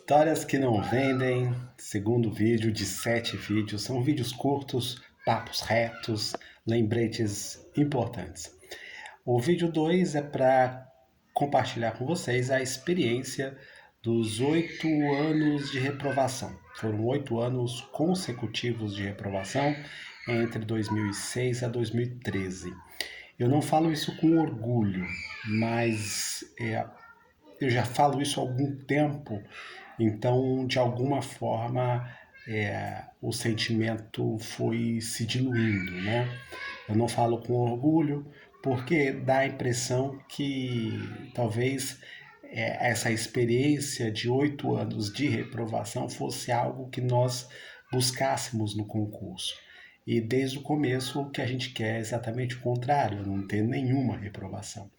Histórias que não vendem, segundo vídeo de 7 vídeos. São vídeos curtos, papos retos, lembretes importantes. O vídeo 2 é para compartilhar com vocês a experiência dos 8 anos de reprovação. Foram 8 anos consecutivos de reprovação entre 2006 a 2013. Eu não falo isso com orgulho, mas eu já falo isso há algum tempo, então de alguma forma o sentimento foi se diluindo, né? Eu não falo com orgulho porque dá a impressão que talvez essa experiência de 8 anos de reprovação fosse algo que nós buscássemos no concurso. E desde o começo o que a gente quer é exatamente o contrário, não ter nenhuma reprovação.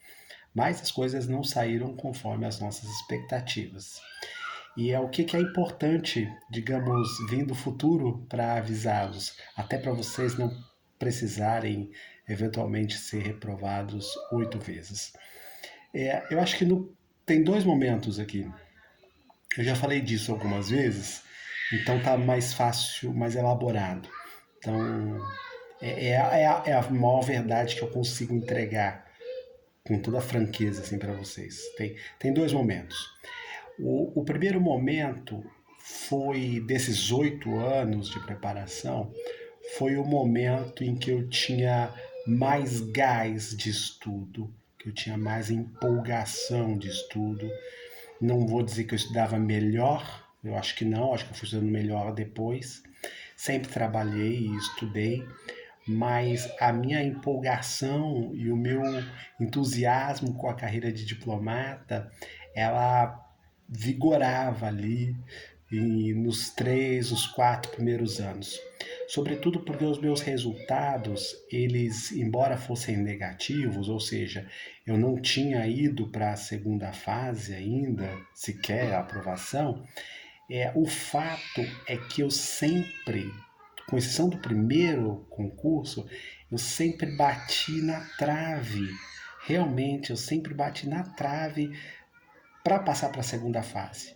Mas as coisas não saíram conforme as nossas expectativas. E é o que é importante, digamos, vir do futuro para avisá-los, até para vocês não precisarem eventualmente ser reprovados 8 vezes. Eu acho que tem dois momentos aqui. Eu já falei disso algumas vezes, então tá mais fácil, mais elaborado. Então é a maior verdade que eu consigo entregar com toda a franqueza assim para vocês. Tem dois momentos. O primeiro momento foi desses 8 anos de preparação, foi o momento em que eu tinha mais gás de estudo, que eu tinha mais empolgação de estudo. Não vou dizer que eu estudava melhor, eu acho que não, acho que eu fui estudando melhor depois. Sempre trabalhei e estudei, mas a minha empolgação e o meu entusiasmo com a carreira de diplomata, ela vigorava ali nos 3, os 4 primeiros anos. Sobretudo porque os meus resultados, eles, embora fossem negativos, ou seja, eu não tinha ido para a segunda fase ainda, sequer a aprovação, o fato é que eu sempre, com exceção do primeiro concurso, eu sempre bati na trave. Realmente, eu sempre bati na trave para passar para a segunda fase.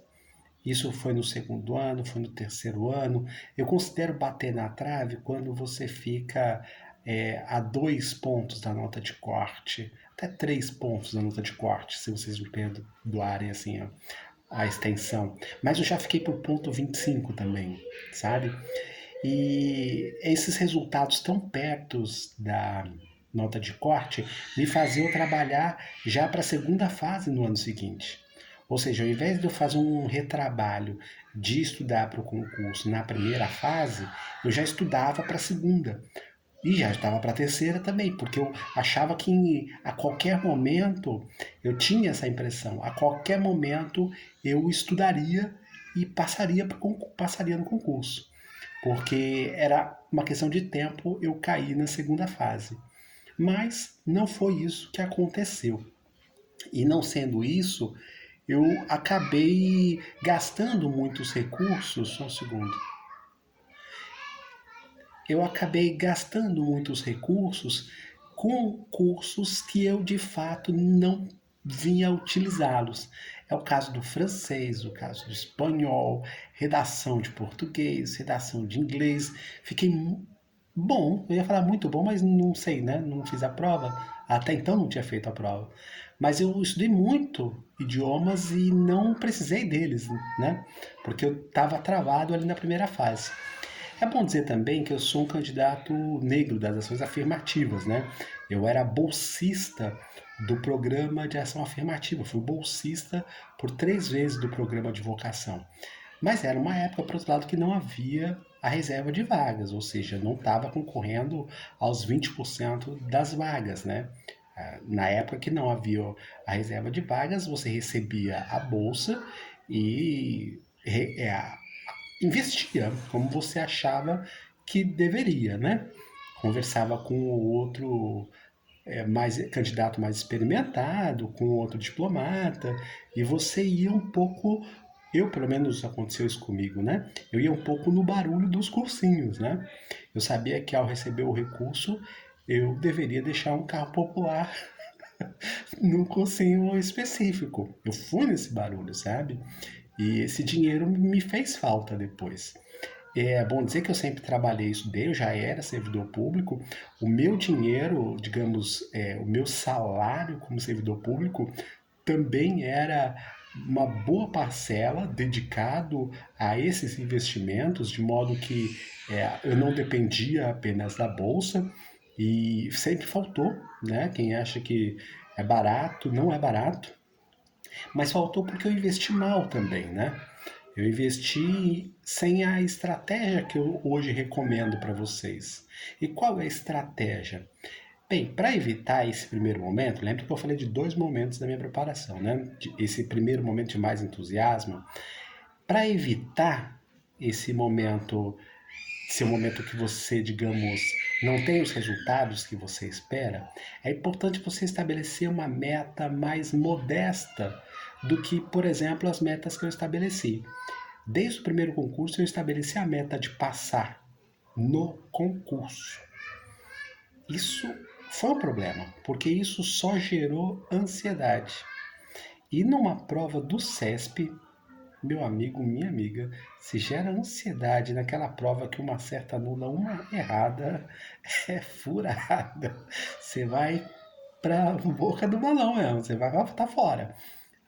Isso foi no segundo ano, foi no terceiro ano. Eu considero bater na trave quando você fica a 2 pontos da nota de corte, até 3 pontos da nota de corte, se vocês me perdoarem assim a extensão. Mas eu já fiquei por ponto 25 também, sabe? E esses resultados tão perto da nota de corte me faziam trabalhar já para a segunda fase no ano seguinte. Ou seja, ao invés de eu fazer um retrabalho de estudar para o concurso na primeira fase, eu já estudava para a segunda. E já estava para a terceira também, porque eu achava que a qualquer momento, eu tinha essa impressão, a qualquer momento eu estudaria e passaria no concurso. Porque era uma questão de tempo eu cair na segunda fase. Mas não foi isso que aconteceu. E não sendo isso, eu acabei gastando muitos recursos. Só um segundo. Eu acabei gastando muitos recursos com cursos que eu de fato não vinha utilizá-los. É o caso do francês, o caso do espanhol, redação de português, redação de inglês. Fiquei bom, eu ia falar muito bom, mas não sei, né? Não fiz a prova. Até então não tinha feito a prova. Mas eu estudei muito idiomas e não precisei deles, né? Porque eu estava travado ali na primeira fase. É bom dizer também que eu sou um candidato negro das ações afirmativas, né? Eu era bolsista do programa de ação afirmativa, fui bolsista por 3 vezes do programa de vocação. Mas era uma época, por outro lado, que não havia a reserva de vagas, ou seja, não estava concorrendo aos 20% das vagas, né? Na época que não havia a reserva de vagas, você recebia a bolsa e investia como você achava que deveria, né? Conversava com o outro mais candidato mais experimentado, com outro diplomata, e você ia um pouco, eu pelo menos aconteceu isso comigo, né? Eu ia um pouco no barulho dos cursinhos, né? Eu sabia que ao receber o recurso eu deveria deixar um carro popular num cursinho específico. Eu fui nesse barulho, sabe? E esse dinheiro me fez falta depois. É bom dizer que eu sempre trabalhei, estudei, eu já era servidor público. O meu dinheiro, digamos, o meu salário como servidor público também era uma boa parcela dedicado a esses investimentos, de modo que eu não dependia apenas da bolsa e sempre faltou, né? Quem acha que é barato, não é barato, mas faltou porque eu investi mal também, né? Eu investi sem a estratégia que eu hoje recomendo para vocês. E qual é a estratégia? Bem, para evitar esse primeiro momento, lembra que eu falei de dois momentos da minha preparação, né? Esse primeiro momento de mais entusiasmo. Para evitar esse momento, ser um momento que você, digamos, não tem os resultados que você espera, é importante você estabelecer uma meta mais modesta do que, por exemplo, as metas que eu estabeleci. Desde o primeiro concurso, eu estabeleci a meta de passar no concurso. Isso foi um problema, porque isso só gerou ansiedade. E numa prova do CESP, meu amigo, minha amiga, se gera ansiedade naquela prova que uma certa anula, uma errada é furada. Você vai para a boca do balão mesmo, você vai estar fora.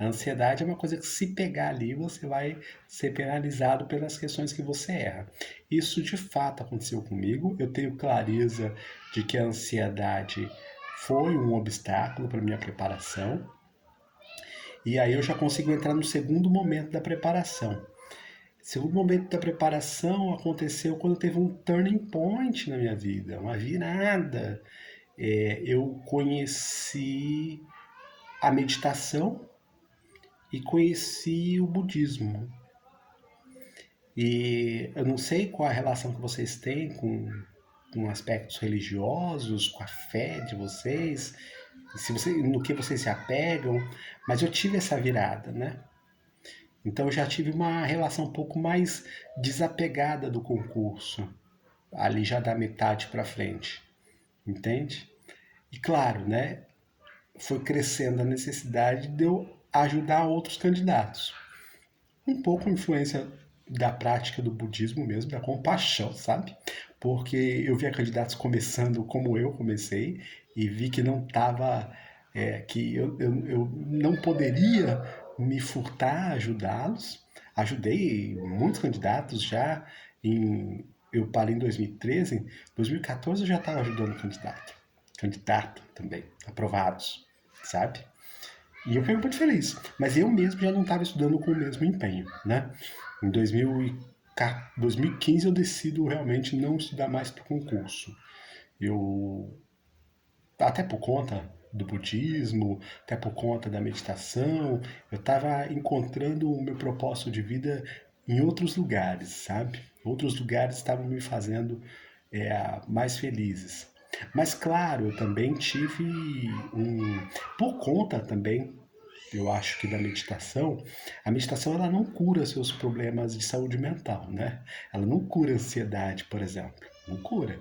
A ansiedade é uma coisa que, se pegar ali, você vai ser penalizado pelas questões que você erra. Isso de fato aconteceu comigo. Eu tenho clareza de que a ansiedade foi um obstáculo para minha preparação. E aí eu já consigo entrar no segundo momento da preparação. O segundo momento da preparação aconteceu quando teve um turning point na minha vida, uma virada. Eu conheci a meditação e conheci o budismo. E eu não sei qual a relação que vocês têm com aspectos religiosos, com a fé de vocês, se você, no que vocês se apegam, mas eu tive essa virada, né? Então eu já tive uma relação um pouco mais desapegada do concurso, ali já da metade para frente, entende? E claro, né? Foi crescendo a necessidade de eu ajudar outros candidatos. Um pouco influência da prática do budismo mesmo, da compaixão, sabe? Porque eu via candidatos começando como eu comecei e vi que não estava, que eu não poderia me furtar a ajudá-los. Ajudei muitos candidatos já em, eu parei em 2013, em 2014 eu já estava ajudando candidato também, aprovados, sabe? E eu fiquei muito feliz. Mas eu mesmo já não estava estudando com o mesmo empenho, né? Em 2015 eu decido realmente não estudar mais para o concurso. Eu, até por conta do budismo, até por conta da meditação, eu estava encontrando o meu propósito de vida em outros lugares, sabe? Outros lugares estavam me fazendo mais felizes. Mas claro, eu também tive por conta também, eu acho que da meditação, a meditação ela não cura seus problemas de saúde mental, né? Ela não cura a ansiedade, por exemplo, não cura.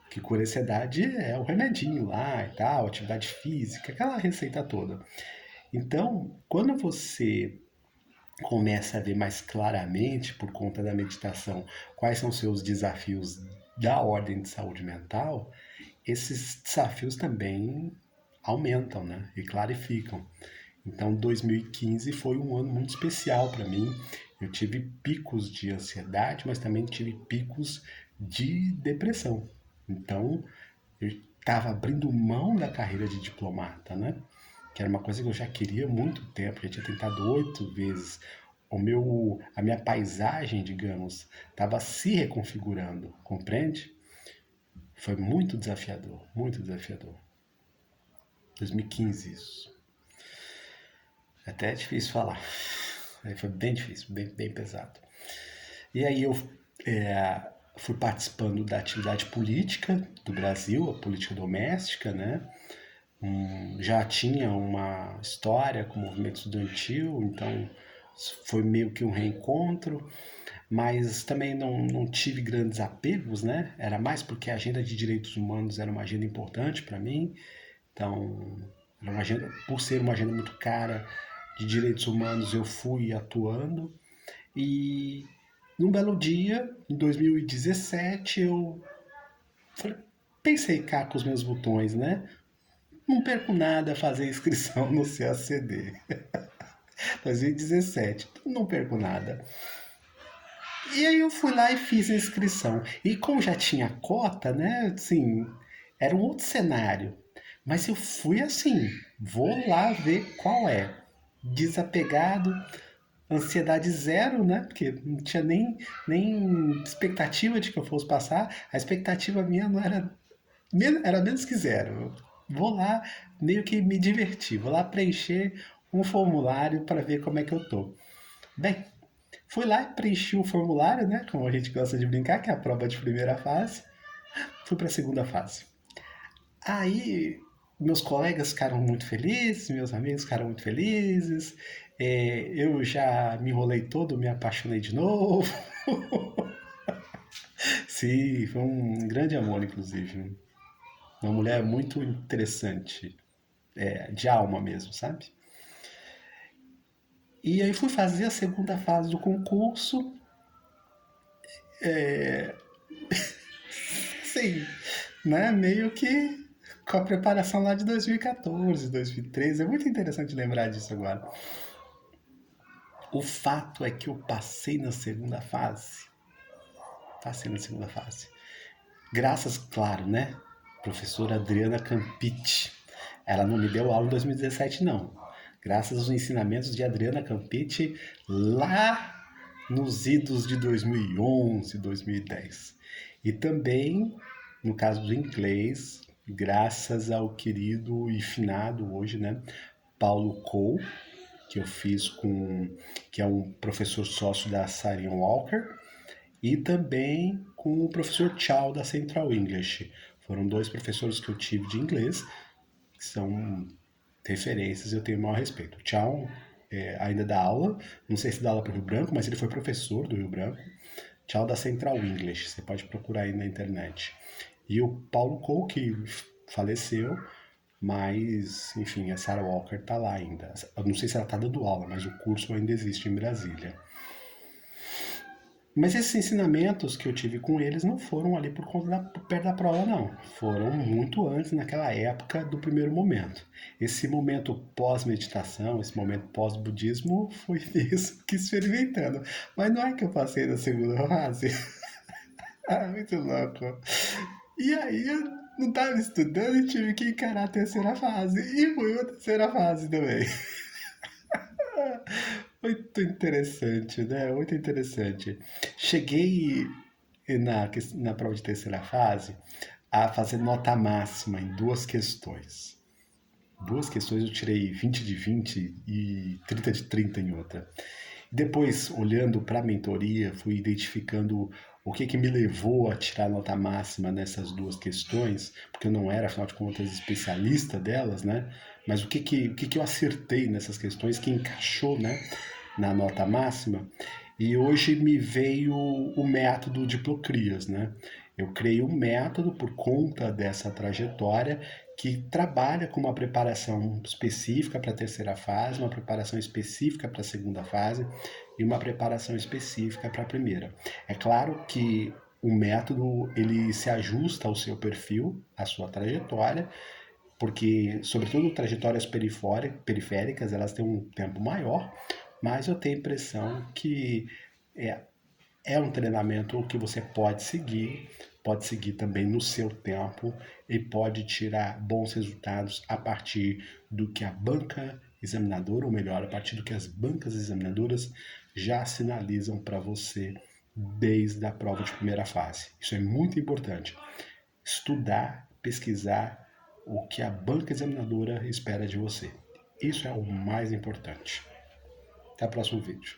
O que cura a ansiedade é o remedinho lá e tal, atividade física, aquela receita toda. Então, quando você começa a ver mais claramente, por conta da meditação, quais são seus desafios da ordem de saúde mental, esses desafios também aumentam, né? E clarificam. Então, 2015 foi um ano muito especial para mim. Eu tive picos de ansiedade, mas também tive picos de depressão. Então, eu estava abrindo mão da carreira de diplomata, né? Que era uma coisa que eu já queria há muito tempo. Já tinha tentado 8 vezes. A minha paisagem, digamos, estava se reconfigurando, compreende? Foi muito desafiador, muito desafiador. 2015 isso. Até é difícil falar. Foi bem difícil, bem pesado. E aí eu é, fui participando da atividade política do Brasil, a política doméstica, né? Já tinha uma história com o movimento estudantil, então foi meio que um reencontro, mas também não tive grandes apegos, né? Era mais porque a agenda de direitos humanos era uma agenda importante para mim, então era uma agenda, por ser uma agenda muito cara de direitos humanos, eu fui atuando. E num belo dia, em 2017, eu pensei cá com os meus botões, né? Não perco nada a fazer inscrição no CACD. 2017, não perco nada. E aí eu fui lá e fiz a inscrição. E como já tinha cota, né? Assim, era um outro cenário. Mas eu fui assim, vou lá ver qual é. Desapegado, ansiedade zero, né? Porque não tinha nem expectativa de que eu fosse passar. A expectativa minha não era menos que zero. Vou lá meio que me divertir, vou lá preencher um formulário para ver como é que eu tô. Bem, fui lá e preenchi o formulário, né? Como a gente gosta de brincar, que é a prova de primeira fase. Fui para a segunda fase. Aí meus colegas ficaram muito felizes, meus amigos ficaram muito felizes. Eu já me enrolei todo, me apaixonei de novo. Sim, foi um grande amor, inclusive. Uma mulher muito interessante, de alma mesmo, sabe? E aí fui fazer a segunda fase do concurso. Sim, né? Meio que com a preparação lá de 2014, 2013. É muito interessante lembrar disso agora. O fato é que eu passei na segunda fase. Passei na segunda fase. Graças, claro, né? Professora Adriana Campite. Ela não me deu aula em 2017, não. Graças aos ensinamentos de Adriana Campite lá nos idos de 2011, 2010. E também, no caso do inglês, graças ao querido e finado hoje, né, Paulo Cole, que eu fiz que é um professor sócio da Sarian Walker, e também com o professor Chow da Central English. Foram dois professores que eu tive de inglês, que são referências e eu tenho o maior respeito. O Chow ainda dá aula, não sei se dá aula para o Rio Branco, mas ele foi professor do Rio Branco. Chow da Central English, você pode procurar aí na internet. E o Paulo Cole, que faleceu, mas, enfim, a Sarah Walker tá lá ainda. Eu não sei se ela tá dando aula, mas o curso ainda existe em Brasília. Mas esses ensinamentos que eu tive com eles não foram ali por conta perto da prova, não. Foram muito antes, naquela época do primeiro momento. Esse momento pós-meditação, esse momento pós-budismo, foi mesmo que experimentando. Mas não é que eu passei na segunda fase. Ah, muito louco. E aí eu não estava estudando e tive que encarar a terceira fase. E foi a terceira fase também. Muito interessante, né? Muito interessante. Cheguei na prova de terceira fase a fazer nota máxima em duas questões. Duas questões eu tirei 20 de 20 e 30 de 30 em outra. Depois, olhando para a mentoria, fui identificando o que me levou a tirar nota máxima nessas duas questões, porque eu não era, afinal de contas, especialista delas, né? Mas o que eu acertei nessas questões que encaixou, né, na nota máxima. E hoje me veio o método Diplocrias, né? Eu criei um método por conta dessa trajetória que trabalha com uma preparação específica para a terceira fase, uma preparação específica para a segunda fase e uma preparação específica para a primeira. É claro que o método ele se ajusta ao seu perfil, à sua trajetória, porque, sobretudo, trajetórias periféricas, elas têm um tempo maior, mas eu tenho a impressão que é, é um treinamento que você pode seguir também no seu tempo e pode tirar bons resultados a partir do que a banca examinadora, ou melhor, a partir do que as bancas examinadoras já sinalizam para você desde a prova de primeira fase. Isso é muito importante. Estudar, pesquisar o que a banca examinadora espera de você. Isso é o mais importante. Até o próximo vídeo.